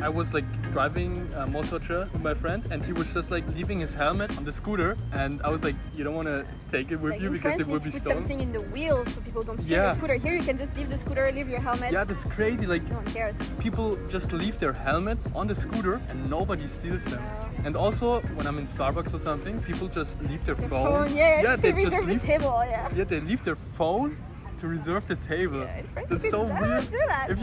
I was like driving a motorcycle with my friend, and he was just like leaving his helmet on the scooter, and I was like, you don't want to take it with like you because France, it will be put stolen. something in the wheel so people don't steal your scooter. Here you can just leave the scooter, leave your helmet. Yeah, that's crazy. Like no one cares. People just leave their helmets on the scooter and nobody steals them. And also when I'm in Starbucks or something, people just leave their phone. Yeah, to reserve the table. Yeah, they leave their phone to reserve the table. Yeah, that's so weird. Do that. If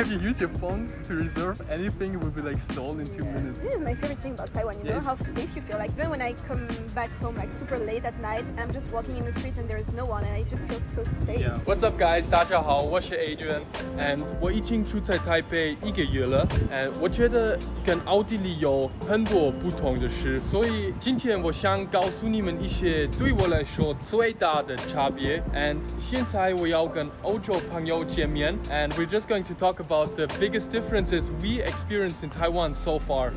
you use your phone to reserve anything, it will be like stolen in 2 minutes. This is my favorite thing about Taiwan, you know, how safe you feel. Like even when I come back home like super late at night, I'm just walking in the street and there is no one and I just feel so safe. Yeah. What's up guys? 大家好，我是 Adrian， and 我已经住在台北1个月了， and 我觉得跟奥地利有很多不同的事，所以今天我想告诉你们一些对我来说最大的差别。and 现在我要跟欧洲朋友见面 and we're just going to talk about the biggest differences we experienced in Taiwan so far.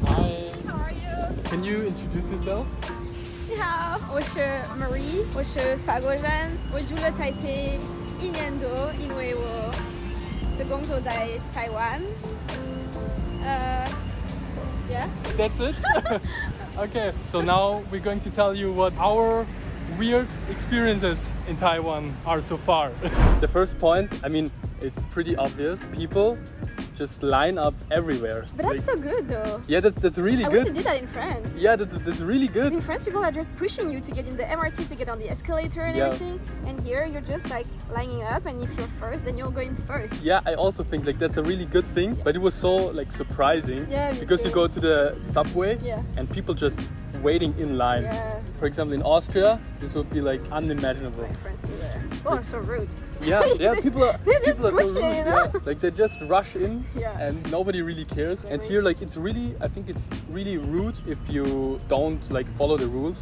Hi. How are you? Can you introduce yourself? 你好，我是 Marie， 我是法国人，我住了台北1年多，因为我的工作在台湾。Yeah. That's it? Okay, so now we're going to tell you what our weird experiences in Taiwan are so far. The first point, I mean, it's pretty obvious. People just line up everywhere. But that's so good though. Yeah, that's really good. I wish they did that in France. Yeah, that's really good. In France, people are just pushing you to get in the MRT, to get on the escalator and everything. And here, you're just like lining up, and if you're first, then you're going first. Yeah, I also think like that's a really good thing. But it was so like surprising. Yeah, because you go to the subway and people just waiting in line. Yeah. For example, in Austria, this would be like unimaginable. My friends do that. People are so rude. Yeah, people are just so pushing, rude. you know? Yeah. Like they just rush in and nobody really cares. Yeah, and here, like I think it's really rude if you don't like follow the rules,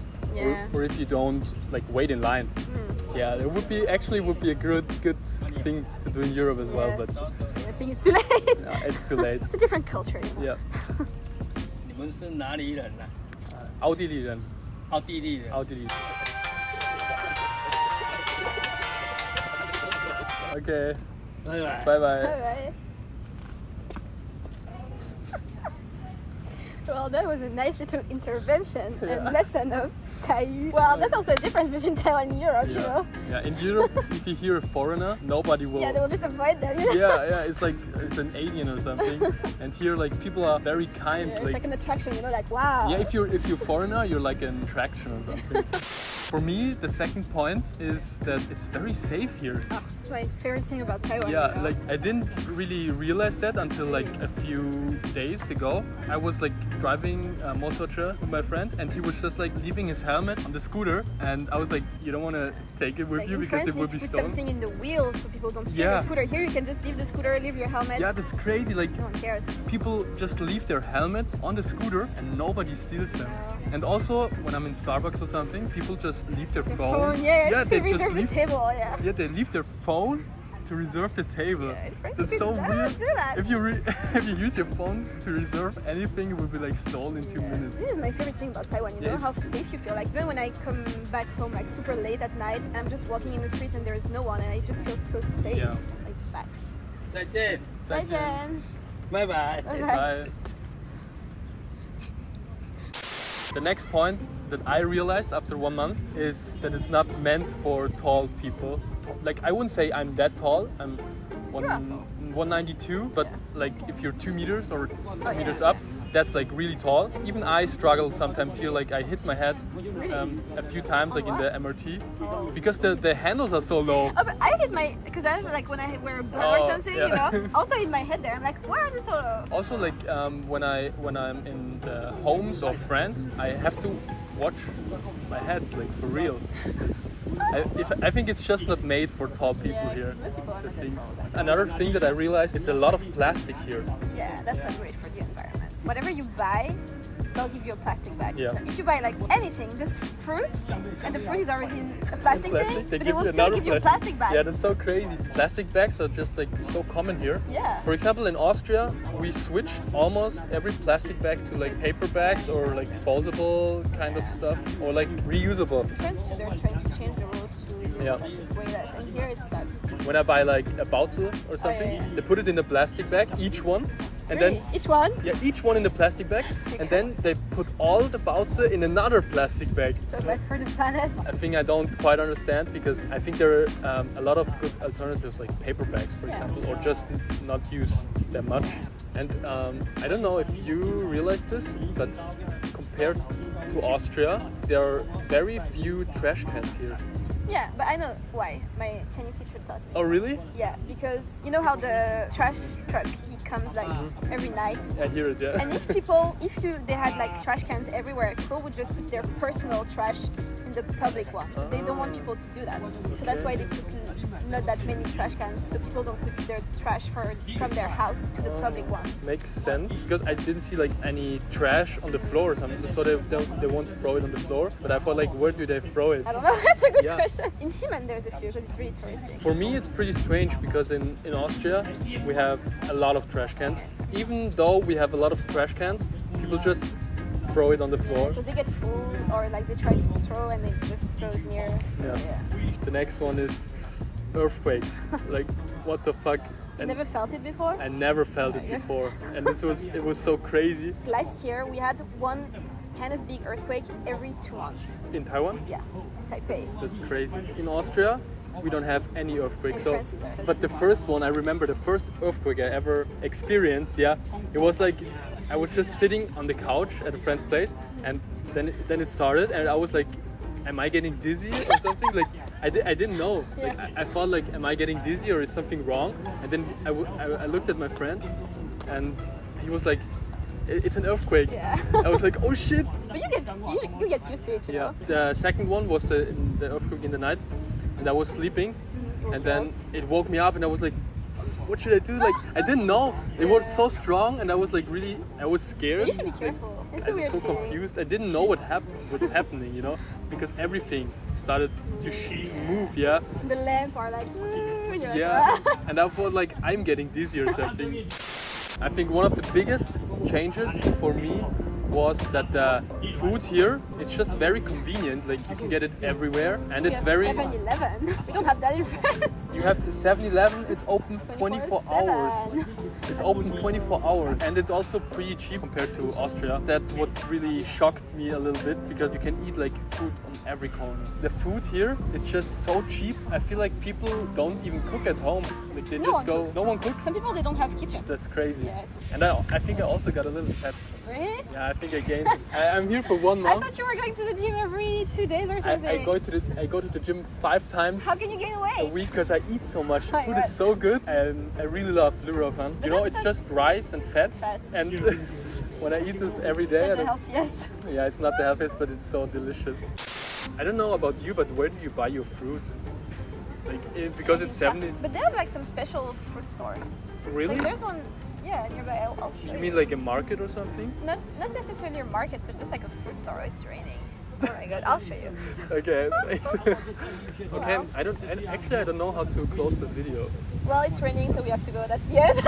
or if you don't like wait in line. Yeah, it would be a good thing to do in Europe as well, but I think it's too late. Yeah, it's too late. It's a different culture. You know? Yeah. 你们是哪里人呢？奥地利人。奥地利人。奥地利。Okay. Bye bye. Bye bye. Bye. Well, that was a nice little intervention and lesson of Thai. Well, that's also a difference between Taiwan and Europe, you know? Yeah, in Europe, if you hear a foreigner, nobody will... Yeah, they will just avoid them, you know? Yeah, it's like it's an alien or something. And here, like, people are very kind. Yeah, it's like an attraction, you know, like, wow. Yeah, if you're foreigner, you're like an attraction or something. For me, the second point is that it's very safe here. Oh, it's my favorite thing about Taiwan. Yeah, you know? like I didn't really realize that until like a few days ago. I was like driving a motorcycle with my friend, and he was just like leaving his helmet on the scooter, and I was like, you don't want to take it with you because it will be stolen. Put something in the wheel so people don't steal your scooter. Here you can just leave the scooter, leave your helmet. Yeah, that's crazy. Like no one cares. People just leave their helmets on the scooter and nobody steals them. And also when I'm in Starbucks or something, people just leave their phone. Yeah, to reserve the table. Yeah, they leave their phone to reserve the table. Yeah, that's so weird. Do that. If you use your phone to reserve anything, it will be like stolen in 2 minutes. This is my favorite thing about Taiwan, you know, how safe you feel. Like even when I come back home like super late at night, I'm just walking in the street and there is no one and I just feel so safe. Yeah. Like back. 再见。再见。拜拜。 Bye. The next point that I realized after 1 month is that it's not meant for tall people. Like I wouldn't say I'm that tall. I'm 192, but like if you're 2 meters or 2 meters up, that's like really tall. Even I struggle sometimes here. Like I hit my head a few times, like in the MRT, because the handles are so low. Oh, but I hit my, because I like when I wear a belt or something, you know. Also hit my head there. I'm like, why are they so low? Also, like when I'm in the homes of friends, I have to watch my head, like for real. I think it's just not made for tall people here. Most people are not that tall. Another thing that I realized is a lot of plastic here. Yeah, that's not great for the environment. Whatever you buy, they'll give you a plastic bag. Yeah. If you buy like anything, just fruits, and the fruit is already in a plastic thing, but they will still give you a plastic bag. Yeah, that's so crazy. Plastic bags are just like so common here. Yeah. For example, in Austria, we switched almost every plastic bag to like paper bags or like disposable kind of stuff, or like reusable. France too, they're trying to change the rules to use plastic way less, and here it's that. When I buy like a Bautzel or something, they put it in a plastic bag, each one, And Really? then Each one? yeah, each one in the plastic bag, and then they put all the baozi in another plastic bag. So bad for the planet. A thing I don't quite understand, because I think there are a lot of good alternatives like paper bags, for example, or just not use them much. And I don't know if you realize this, but compared to Austria, there are very few trash cans here. Yeah, but I know why. My Chinese teacher taught me. Oh really? Yeah, because you know how the trash truck, he comes like every night. I hear it, yeah. And if they had like trash cans everywhere, people would just put their personal trash in the public one. They don't want people to do that. So that's why they put not that many trash cans, so people don't put their trash from their house to the public ones. Makes sense, because I didn't see like any trash on the floor or something, so they won't throw it on the floor. But I thought, like, where do they throw it? I don't know, that's a good question. In Siemen there's a few, because it's really touristic. For me it's pretty strange, because in Austria we have a lot of trash cans. Even though we have a lot of trash cans, people just throw it on the floor. Because they get full, or like they try to throw and it just goes near. So, yeah. The next one is earthquakes. Like, what the fuck? You never felt it before? I never felt it before, and it was so crazy. Last year we had one kind of big earthquake every 2 months. In Taiwan? Yeah, Taipei. That's crazy. In Austria, we don't have any earthquakes. In France either. But the first one, I remember the first earthquake I ever experienced. Yeah, it was like I was just sitting on the couch at a friend's place, and then it started, and I was like, am I getting dizzy or something? Like I didn't know. Like, I thought, like, am I getting dizzy or is something wrong? And then I looked at my friend, and he was like, it's an earthquake. Yeah. I was like, oh shit. But you get used to it, you know. The second one was the earthquake in the night, and I was sleeping, and then it woke me up, and I was like, what should I do? Like, I didn't know. It was so strong, and I was like I was scared. But you should be careful. It's a I was weird so feeling. confused. I didn't know what's happening, you know, because everything started to move, yeah. The lamp are like, and you're like, Yeah, and I thought, like, I'm getting dizzy or something. I think one of the biggest changes for me was that the food here is just very convenient. Like, you can get it everywhere, and it's very. 7-Eleven. We don't have that in France. You have 7-Eleven. It's open 24 hours. It's open 24 hours, and it's also pretty cheap compared to Austria. That's what really shocked me a little bit, because you can eat like food on every corner. The food here is just so cheap. I feel like people don't even cook at home. Like, they just go. No one cooks. Some people, they don't have kitchens. That's crazy. Yeah, and I think I also got a little fat. Really? Yeah, I think I gained. I'm here for 1 month. I thought you were going to the gym every 2 days or something. I go to the gym 5 times How can you gain a weight? week, because I eat so much. Oh, Food yeah. is so good, and I really love Lurofan. You know, it's just rice and fat. And when I eat this every day, It's not the healthiest. yeah, it's not the healthiest, but it's so delicious. I don't know about you, but where do you buy your fruit? Like, because it's 70. But they have like some special fruit store. Really? Like there's one, yeah, nearby. I'll show You mean like a market or something? not necessarily a market, but just like a fruit store. It's raining. Oh my god, I'll show you. Okay. Okay. I don't know how to close this video. Well, it's raining, so we have to go. That's the end.